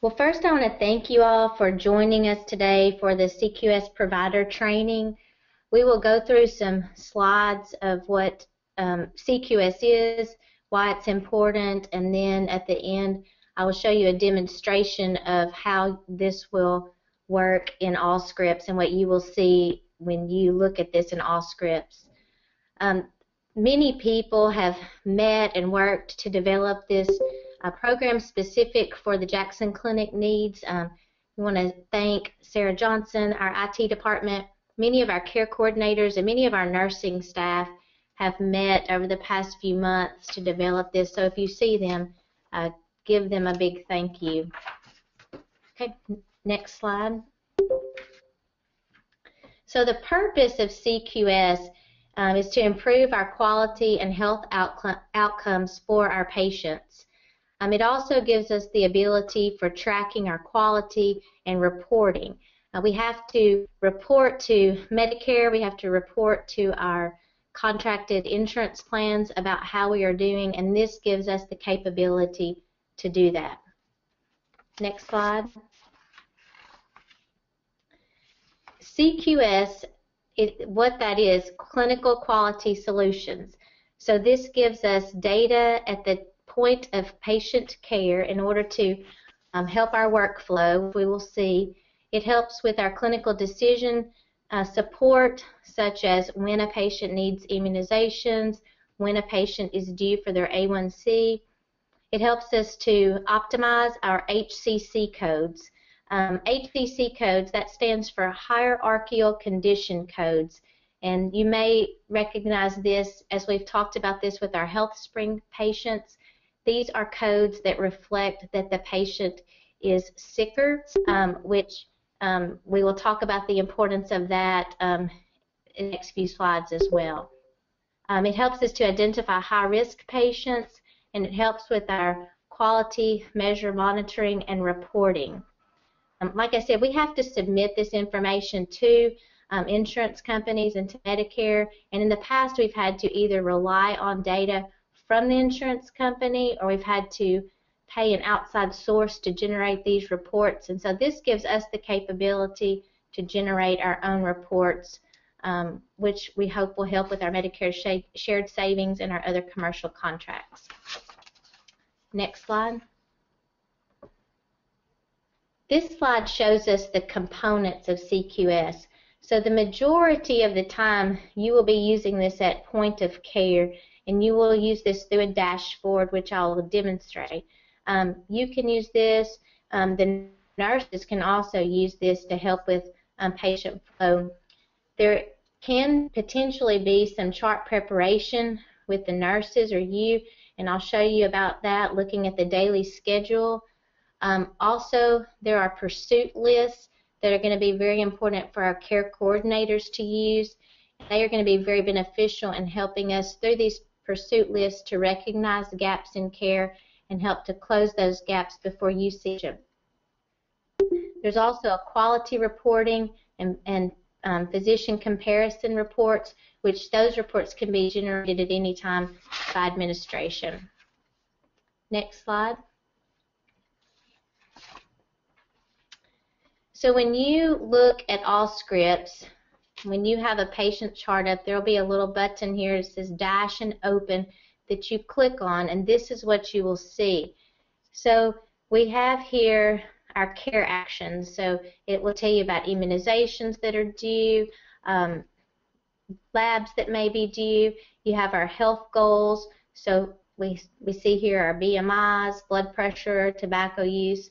Well, first I want to thank you all for joining us today for the CQS provider training. We will go through some slides of what CQS is, why it's important, and then at the end I will show you a demonstration of how this will work in Allscripts and what you will see when you look at this in Allscripts. Many people have met and worked to develop this program specific for the Jackson Clinic needs. We want to thank Sarah Johnson, our IT department. Many of our care coordinators and many of our nursing staff have met over the past few months to develop this. So if you see them, give them a big thank you. Okay, next slide. So the purpose of CQS is to improve our quality and health outcomes for our patients. It also gives us the ability for tracking our quality and reporting. We have to report to Medicare, we have to report to our contracted insurance plans about how we are doing, and this gives us the capability to do that. Next slide. CQS, what that is, Clinical Quality Solutions. So this gives us data at the point of patient care in order to help our workflow. We will see it helps with our clinical decision support, such as when a patient needs immunizations, when a patient is due for their A1C. It helps us to optimize our HCC codes. HCC codes, that stands for Hierarchical Condition Codes, and you may recognize this as we've talked about this with our HealthSpring patients. These are codes that reflect that the patient is sicker, which we will talk about the importance of that in the next few slides as well. It helps us to identify high-risk patients, and it helps with our quality measure monitoring and reporting. Like I said, we have to submit this information to insurance companies and to Medicare, and in the past we've had to either rely on data from the insurance company or we've had to pay an outside source to generate these reports, and so this gives us the capability to generate our own reports, which we hope will help with our Medicare shared savings and our other commercial contracts. Next slide. This slide shows us the components of CQS. So the majority of the time you will be using this at point of care, and you will use this through a dashboard, which I will demonstrate. You can use this. The nurses can also use this to help with patient flow. There can potentially be some chart preparation with the nurses or you, and I'll show you about that looking at the daily schedule. Also, there are pursuit lists that are going to be very important for our care coordinators to use. They are going to be very beneficial in helping us through these pursuit lists to recognize gaps in care and help to close those gaps before usage. There's also a quality reporting and physician comparison reports, which those reports can be generated at any time by administration. Next slide. So when you look at Allscripts, when you have a patient chart up, there will be a little button here that says Dash and Open that you click on, and this is what you will see. So we have here our care actions. So it will tell you about immunizations that are due, labs that may be due. You have our health goals. So we see here our BMIs, blood pressure, tobacco use.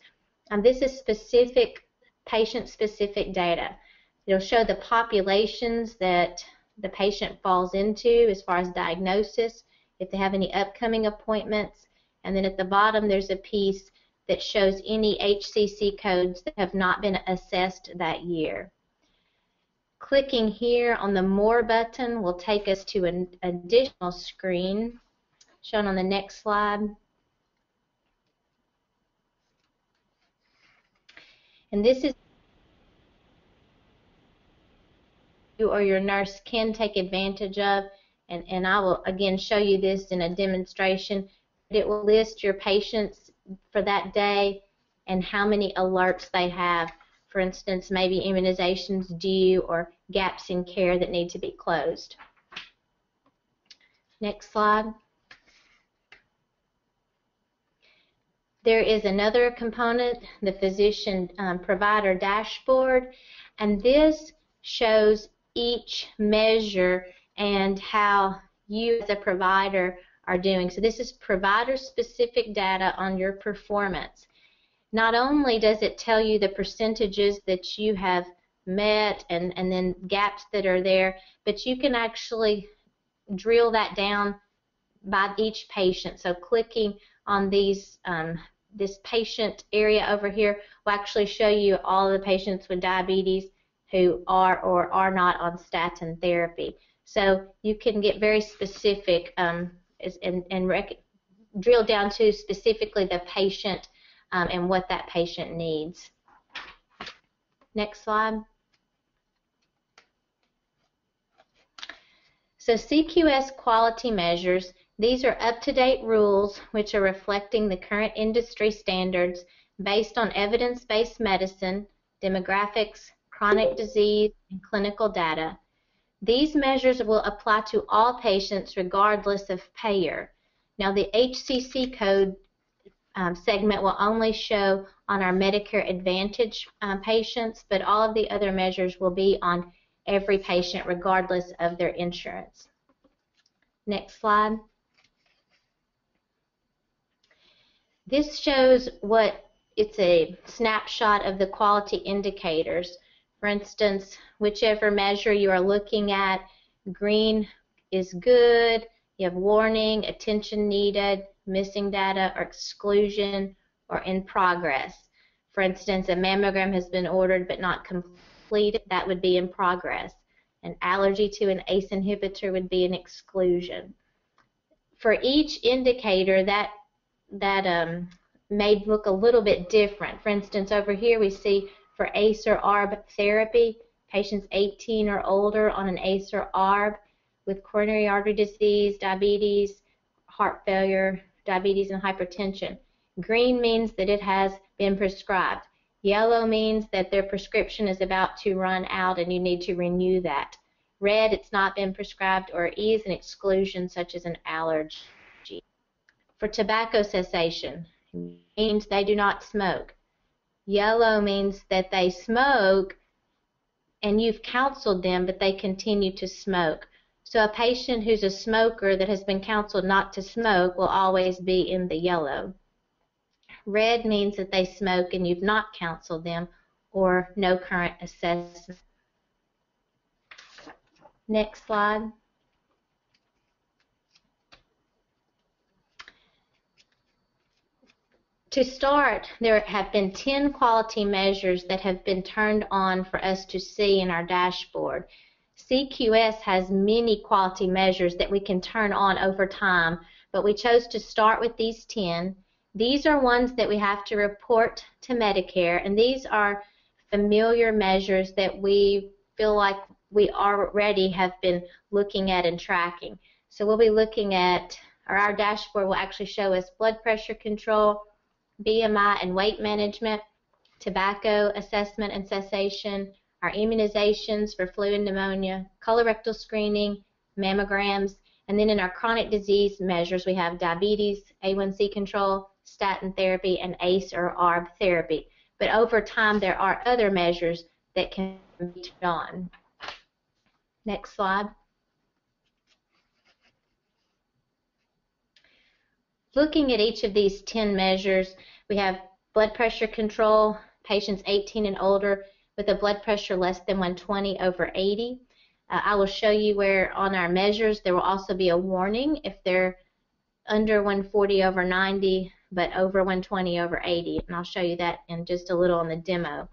This is specific patient-specific data. It'll show the populations that the patient falls into as far as diagnosis, if they have any upcoming appointments, and then at the bottom there's a piece that shows any HCC codes that have not been assessed that year. Clicking here on the More button will take us to an additional screen shown on the next slide. And this is you or your nurse can take advantage of, and I will again show you this in a demonstration. It will list your patients for that day, and how many alerts they have. For instance, maybe immunizations due or gaps in care that need to be closed. Next slide. There is another component, the physician provider dashboard, and this shows each measure and how you as a provider are doing. So this is provider-specific data on your performance. Not only does it tell you the percentages that you have met and then gaps that are there, but you can actually drill that down by each patient. So clicking on these this patient area over here will actually show you all the patients with diabetes who are or are not on statin therapy. So you can get very specific and drill down to specifically the patient and what that patient needs. Next slide. So CQS quality measures, these are up-to-date rules which are reflecting the current industry standards based on evidence-based medicine, demographics, chronic disease, and clinical data. These measures will apply to all patients regardless of payer. Now the HCC code segment will only show on our Medicare Advantage patients, but all of the other measures will be on every patient regardless of their insurance. Next slide. This shows it's a snapshot of the quality indicators. For instance, whichever measure you are looking at, green is good, you have warning, attention needed, missing data, or exclusion, or in progress. For instance, a mammogram has been ordered but not completed, that would be in progress. An allergy to an ACE inhibitor would be an exclusion. For each indicator, that may look a little bit different. For instance, over here we see for ACE or ARB therapy, patients 18 or older on an ACE or ARB with coronary artery disease, diabetes, heart failure, diabetes, and hypertension. Green means that it has been prescribed. Yellow means that their prescription is about to run out and you need to renew that. Red, it's not been prescribed, or E is an exclusion such as an allergy. For tobacco cessation, means they do not smoke. Yellow means that they smoke and you've counseled them, but they continue to smoke. So a patient who's a smoker that has been counseled not to smoke will always be in the yellow. Red means that they smoke and you've not counseled them, or no current assessment. Next slide. To start, there have been 10 quality measures that have been turned on for us to see in our dashboard. CQS has many quality measures that we can turn on over time, but we chose to start with these 10. These are ones that we have to report to Medicare, and these are familiar measures that we feel like we already have been looking at and tracking. So we'll be looking at, or our dashboard will actually show us blood pressure control, BMI and weight management, tobacco assessment and cessation, our immunizations for flu and pneumonia, colorectal screening, mammograms, and then in our chronic disease measures we have diabetes, A1C control, statin therapy, and ACE or ARB therapy. But over time there are other measures that can be turned on. Next slide. Looking at each of these 10 measures, we have blood pressure control, patients 18 and older with a blood pressure less than 120/80. I will show you where on our measures there will also be a warning if they're under 140/90 but over 120/80, and I'll show you that in just a little on the demo.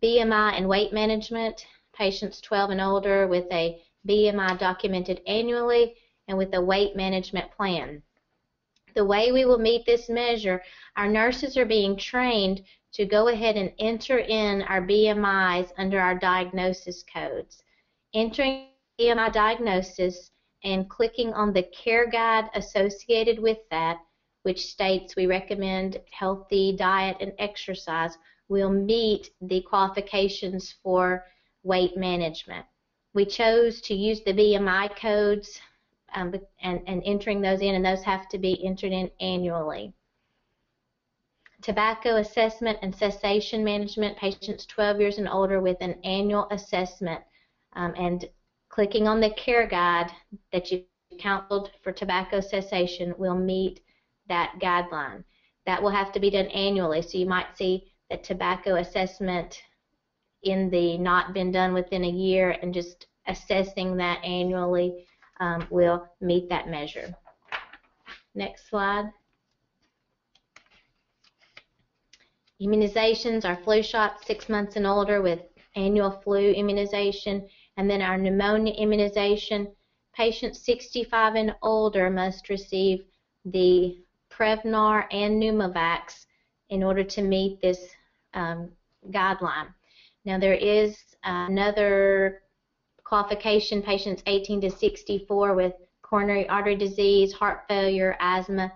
BMI and weight management, patients 12 and older with a BMI documented annually and with a weight management plan. The way we will meet this measure, our nurses are being trained to go ahead and enter in our BMIs under our diagnosis codes. Entering BMI diagnosis and clicking on the care guide associated with that which states we recommend healthy diet and exercise, will meet the qualifications for weight management. We chose to use the BMI codes and entering those in, and those have to be entered in annually. Tobacco assessment and cessation management, patients 12 years and older with an annual assessment, and clicking on the care guide that you counseled for tobacco cessation will meet that guideline. That will have to be done annually, so you might see that tobacco assessment in the not been done within a year, and just assessing that annually will meet that measure. Next slide. Immunizations, our flu shots 6 months and older with annual flu immunization, and then our pneumonia immunization. Patients 65 and older must receive the Prevnar and Pneumovax in order to meet this guideline. Now there is another qualification, patients 18 to 64 with coronary artery disease, heart failure, asthma,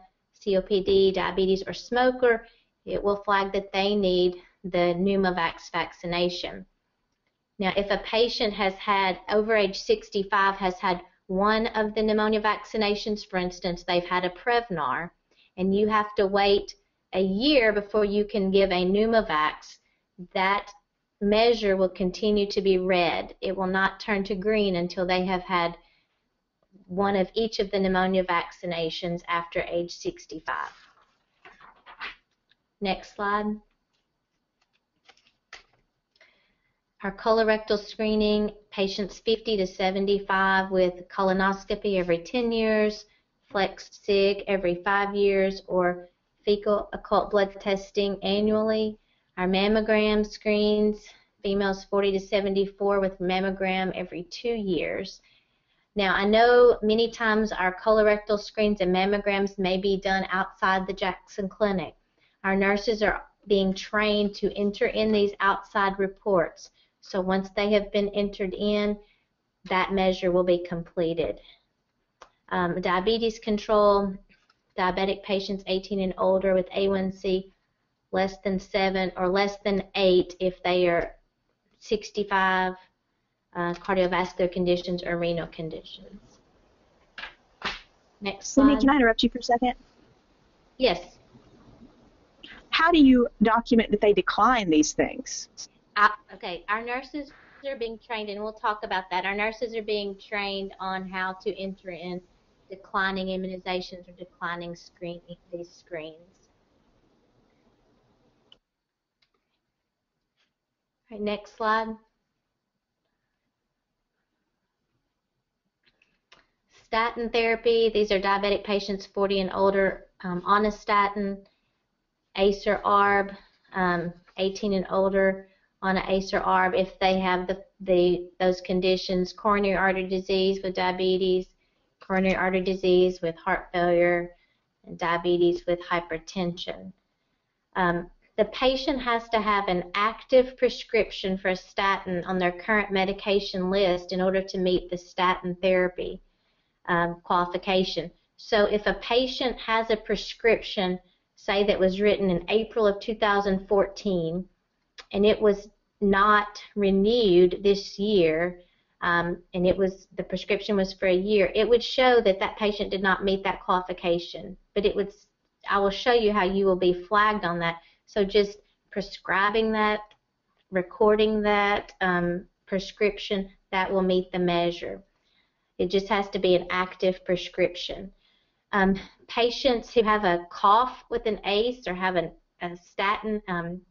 COPD, diabetes, or smoker. It will flag that they need the Pneumovax vaccination. Now, if a patient has had, over age 65, has had one of the pneumonia vaccinations, for instance, they've had a Prevnar, and you have to wait a year before you can give a Pneumovax, that measure will continue to be red. It will not turn to green until they have had one of each of the pneumonia vaccinations after age 65. Next slide. Our colorectal screening, patients 50 to 75 with colonoscopy every 10 years, flexed SIG every 5 years, or fecal occult blood testing annually. Our mammogram screens, females 40 to 74 with mammogram every 2 years. Now, I know many times our colorectal screens and mammograms may be done outside the Jackson Clinic. Our nurses are being trained to enter in these outside reports. So once they have been entered in, that measure will be completed. Diabetes control, diabetic patients 18 and older with A1C less than 7 or less than 8 if they are 65, cardiovascular conditions or renal conditions. Next slide. Cindy, can I interrupt you for a second? Yes. How do you document that they decline these things? Okay, our nurses are being trained, and we'll talk about that. Our nurses are being trained on how to enter in declining immunizations or declining these screens. All right, next slide. Statin therapy, these are diabetic patients 40 and older on a statin, ACE or ARB, 18 and older on an ACE or ARB if they have those conditions, coronary artery disease with diabetes, coronary artery disease with heart failure, and diabetes with hypertension. The patient has to have an active prescription for a statin on their current medication list in order to meet the statin therapy qualification. So if a patient has a prescription, say that was written in April of 2014, and it was not renewed this year, and the prescription was for a year, it would show that that patient did not meet that qualification. But I will show you how you will be flagged on that. So just prescribing that, recording that prescription, that will meet the measure. It just has to be an active prescription. Patients who have a cough with an ACE or have a statin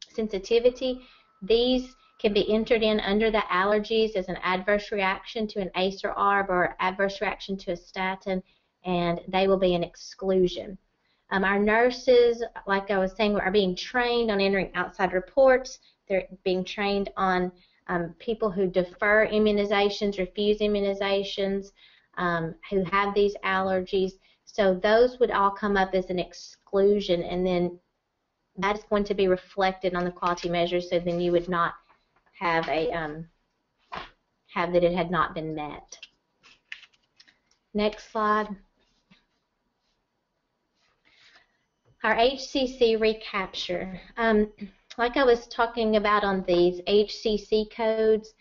sensitivity, these can be entered in under the allergies as an adverse reaction to an ACE or ARB or adverse reaction to a statin, and they will be an exclusion. Our nurses, like I was saying, are being trained on entering outside reports. They're being trained on people who defer immunizations, refuse immunizations, who have these allergies. So those would all come up as an exclusion, and then that is going to be reflected on the quality measure, so then you would not have have that it had not been met. Next slide. Our HCC recapture. Like I was talking about on these HCC codes,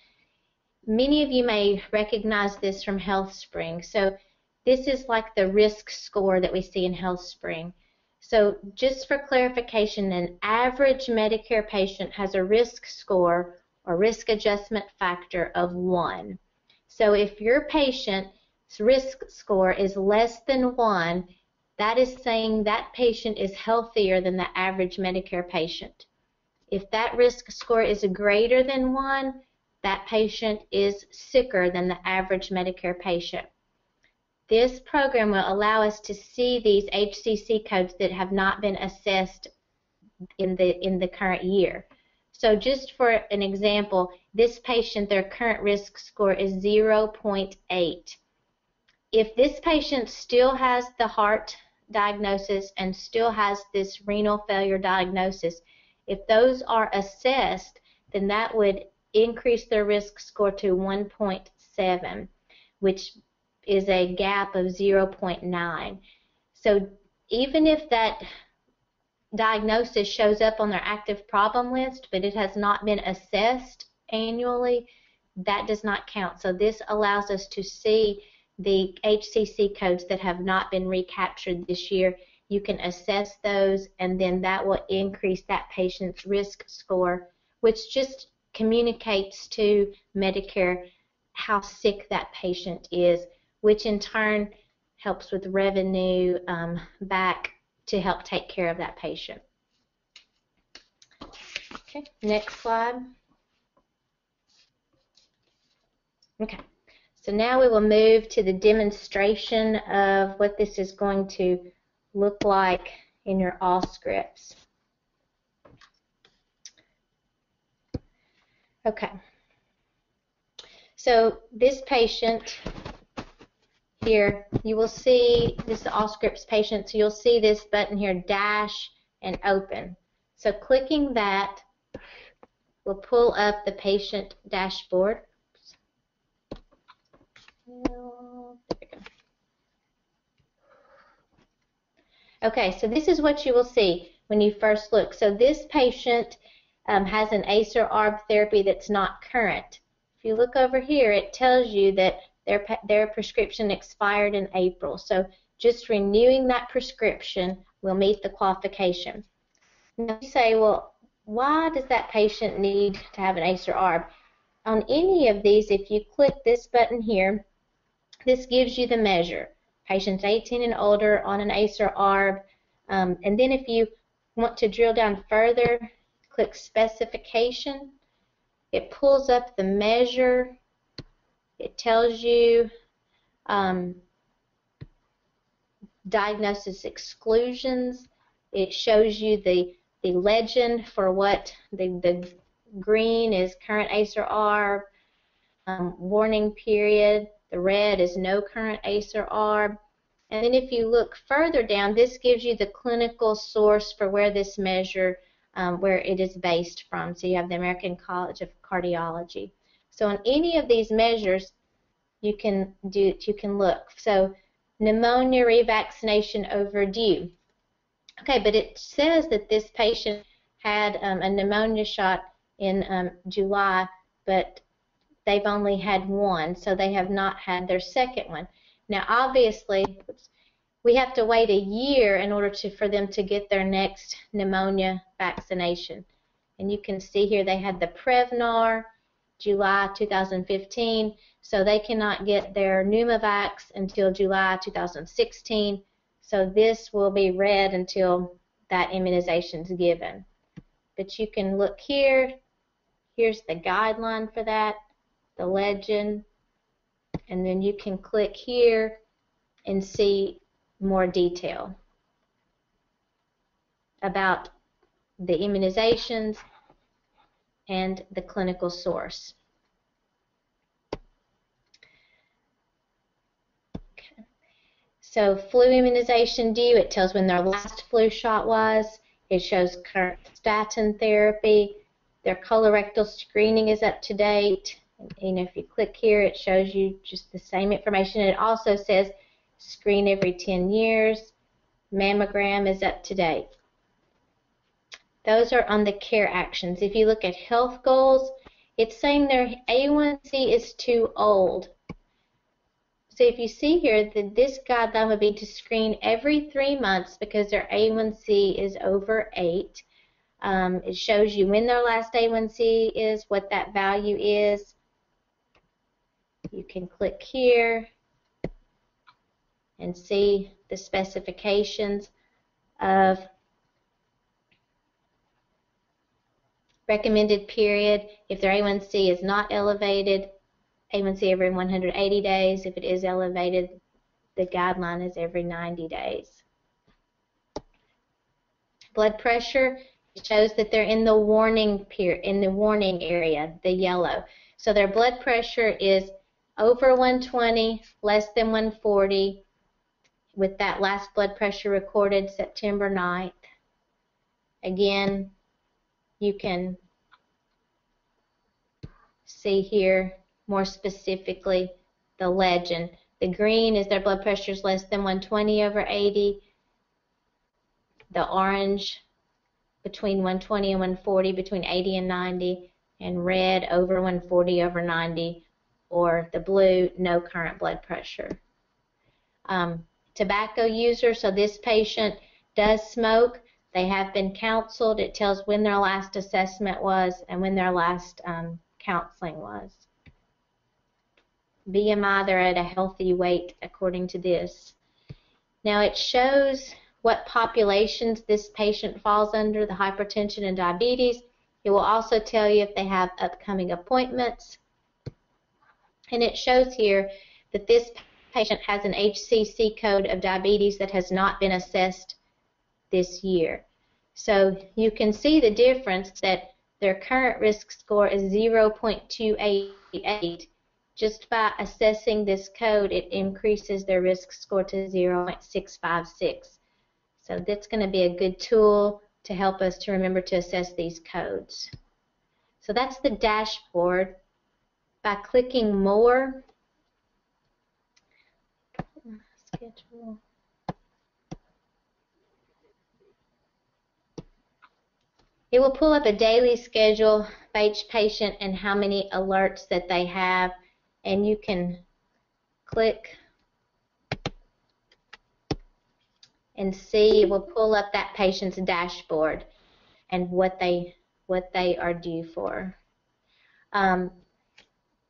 many of you may recognize this from HealthSpring. So this is like the risk score that we see in HealthSpring. So just for clarification, an average Medicare patient has a risk score or risk adjustment factor of 1. So if your patient's risk score is less than 1, that is saying that patient is healthier than the average Medicare patient. If that risk score is greater than 1, that patient is sicker than the average Medicare patient. This program will allow us to see these HCC codes that have not been assessed in the current year. So just for an example, this patient, their current risk score is 0.8. If this patient still has the heart diagnosis and still has this renal failure diagnosis, if those are assessed, then that would increase their risk score to 1.7, which is a gap of 0.9. So even if that diagnosis shows up on their active problem list, but it has not been assessed annually, that does not count. So this allows us to see the HCC codes that have not been recaptured this year. You can assess those, and then that will increase that patient's risk score, which just communicates to Medicare how sick that patient is, which in turn helps with revenue back to help take care of that patient. Okay, next slide. Okay, so now we will move to the demonstration of what this is going to look like in your Allscripts. Okay, so this patient here, you will see this is the Allscripts patient, so you'll see this button here, dash and open. So clicking that will pull up the patient dashboard. Okay, so this is what you will see when you first look. So this patient has an ACE or ARB therapy that's not current. If you look over here, it tells you that their prescription expired in April. So just renewing that prescription will meet the qualification. Now you say, well, why does that patient need to have an ACE or ARB? On any of these, if you click this button here, this gives you the measure. Patients 18 and older on an ACE or ARB. And then if you want to drill down further, click specification. It pulls up the measure. It tells you diagnosis exclusions. It shows you the legend for what the green is current ACE or ARB, warning period. The red is no current ACE or ARB. And then if you look further down, this gives you the clinical source for where this measure, where it is based from. So you have the American College of Cardiology. So on any of these measures, you can look. So pneumonia revaccination overdue. Okay, but it says that this patient had a pneumonia shot in July, but they've only had one, so they have not had their second one. Now, obviously, we have to wait a year in order for them to get their next pneumonia vaccination. And you can see here they had the Prevnar, July 2015, so they cannot get their Pneumovax until July 2016. So this will be red until that immunization is given. But you can look here. Here's the guideline for that, the legend, and then you can click here and see more detail about the immunizations and the clinical source. Okay. So flu immunization due, it tells when their last flu shot was. It shows current statin therapy. Their colorectal screening is up to date. And if you click here, it shows you just the same information. It also says screen every 10 years. Mammogram is up to date. Those are on the care actions. If you look at health goals, it's saying their A1C is too old. So if you see here that this guideline would be to screen every 3 months because their A1C is over 8. It shows you when their last A1C is, what that value is. You can click here and see the specifications of recommended period. If their A1C is not elevated, A1C every 180 days. If it is elevated, the guideline is every 90 days. Blood pressure shows that they're in the warning period, in the warning area, the yellow. So their blood pressure is over 120, less than 140, with that last blood pressure recorded September 9th. Again, you can see here more specifically the legend. The green is their blood pressure is less than 120 over 80. The orange between 120 and 140, between 80 and 90, and red over 140 over 90, or the blue, no current blood pressure. Tobacco user, so this patient does smoke. They have been counseled. It tells when their last assessment was and when their last counseling was. BMI, they're at a healthy weight according to this. Now it shows what populations this patient falls under, the hypertension and diabetes. It will also tell you if they have upcoming appointments. And it shows here that this patient has an HCC code of diabetes that has not been assessed this year. So you can see the difference that their current risk score is 0.288. Just by assessing this code, it increases their risk score to 0.656. So that's going to be a good tool to help us to remember to assess these codes. So that's the dashboard. By clicking more, schedule. It will pull up a daily schedule by each patient and how many alerts that they have, and you can click and see. It will pull up that patient's dashboard and what they are due for.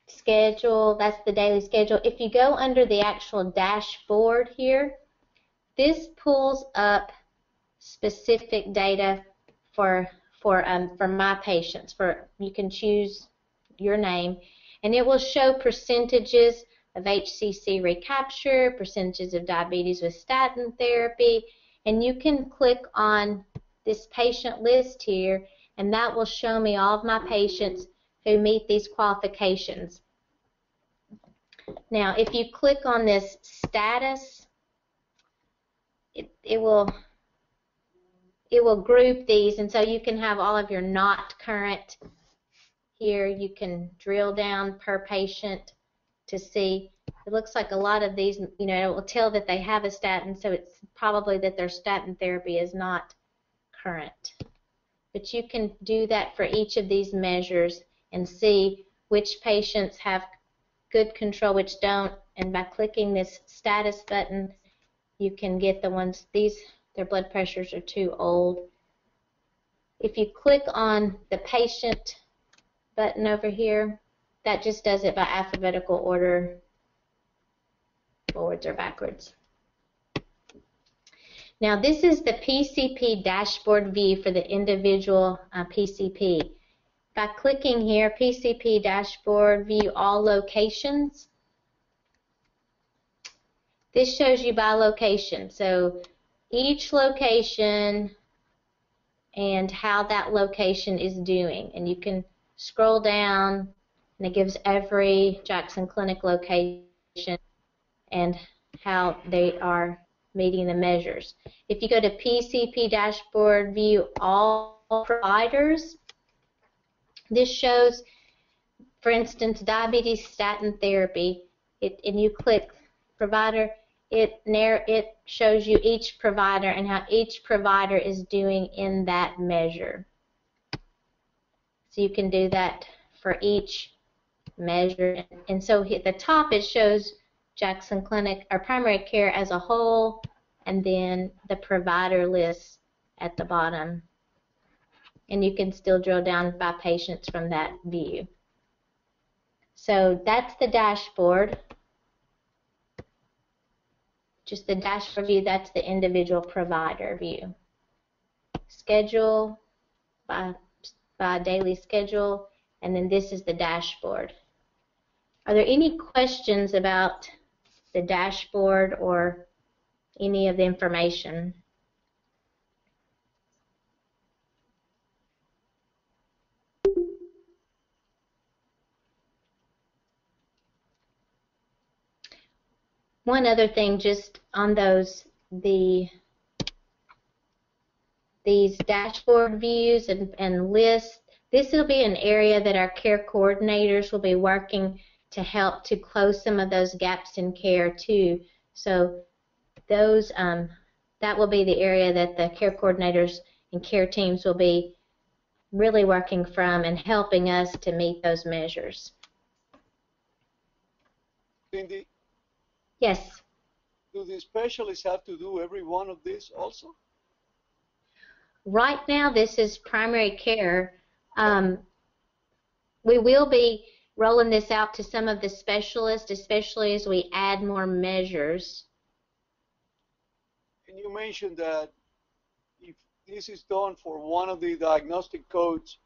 Schedule, that's the daily schedule. If you go under the actual dashboard here, this pulls up specific data for my patients. You can choose your name, and it will show percentages of HCC recapture, percentages of diabetes with statin therapy, and you can click on this patient list here, and that will show me all of my patients who meet these qualifications. Now, if you click on this status, it will group these, and so you can have all of your not current here. You can drill down per patient to see. It looks like a lot of these, you know, it will tell that they have a statin, so it's probably that their statin therapy is not current. But you can do that for each of these measures and see which patients have good control, which don't, and by clicking this status button, you can get the ones, their blood pressures are too old. If you click on the patient button over here, that just does it by alphabetical order, forwards or backwards. Now this is the PCP dashboard view for the individual PCP. By clicking here, PCP dashboard view all locations, this shows you by location. So each location and how that location is doing. And you can scroll down and it gives every Jackson Clinic location and how they are meeting the measures. If you go to PCP dashboard view all providers, this shows, for instance, diabetes statin therapy, and you click provider, it shows you each provider and how each provider is doing in that measure. So you can do that for each measure. And so at the top it shows Jackson Clinic or primary care as a whole, and then the provider list at the bottom. And you can still drill down by patients from that view. So that's the dashboard. Just the dashboard view, that's the individual provider view. Schedule by daily schedule, and then this is the dashboard. Are there any questions about the dashboard or any of the information? One other thing just on these dashboard views and lists, this will be an area that our care coordinators will be working to help to close some of those gaps in care too. So those that will be the area that the care coordinators and care teams will be really working from and helping us to meet those measures. Cindy? Yes. Do the specialists have to do every one of these also? Right now, this is primary care. We will be rolling this out to some of the specialists, especially as we add more measures. And you mentioned that if this is done for one of the diagnostic codes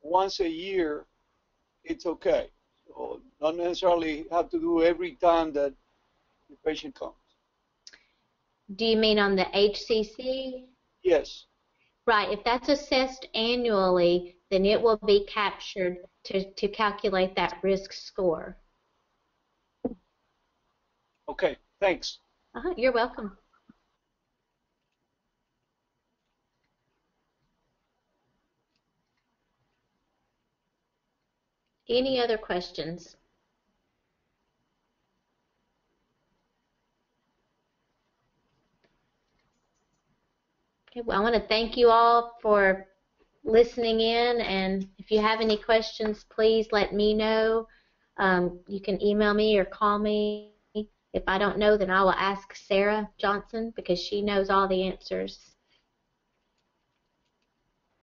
once a year, it's okay. So not necessarily have to do every time that the patient comes. Do you mean on the HCC? Yes. Right. If that's assessed annually, then it will be captured to calculate that risk score. Okay, thanks. You're welcome. Any other questions? Okay, well, I want to thank you all for listening in, and if you have any questions, please let me know. You can email me or call me. If I don't know, then I will ask Sarah Johnson because she knows all the answers.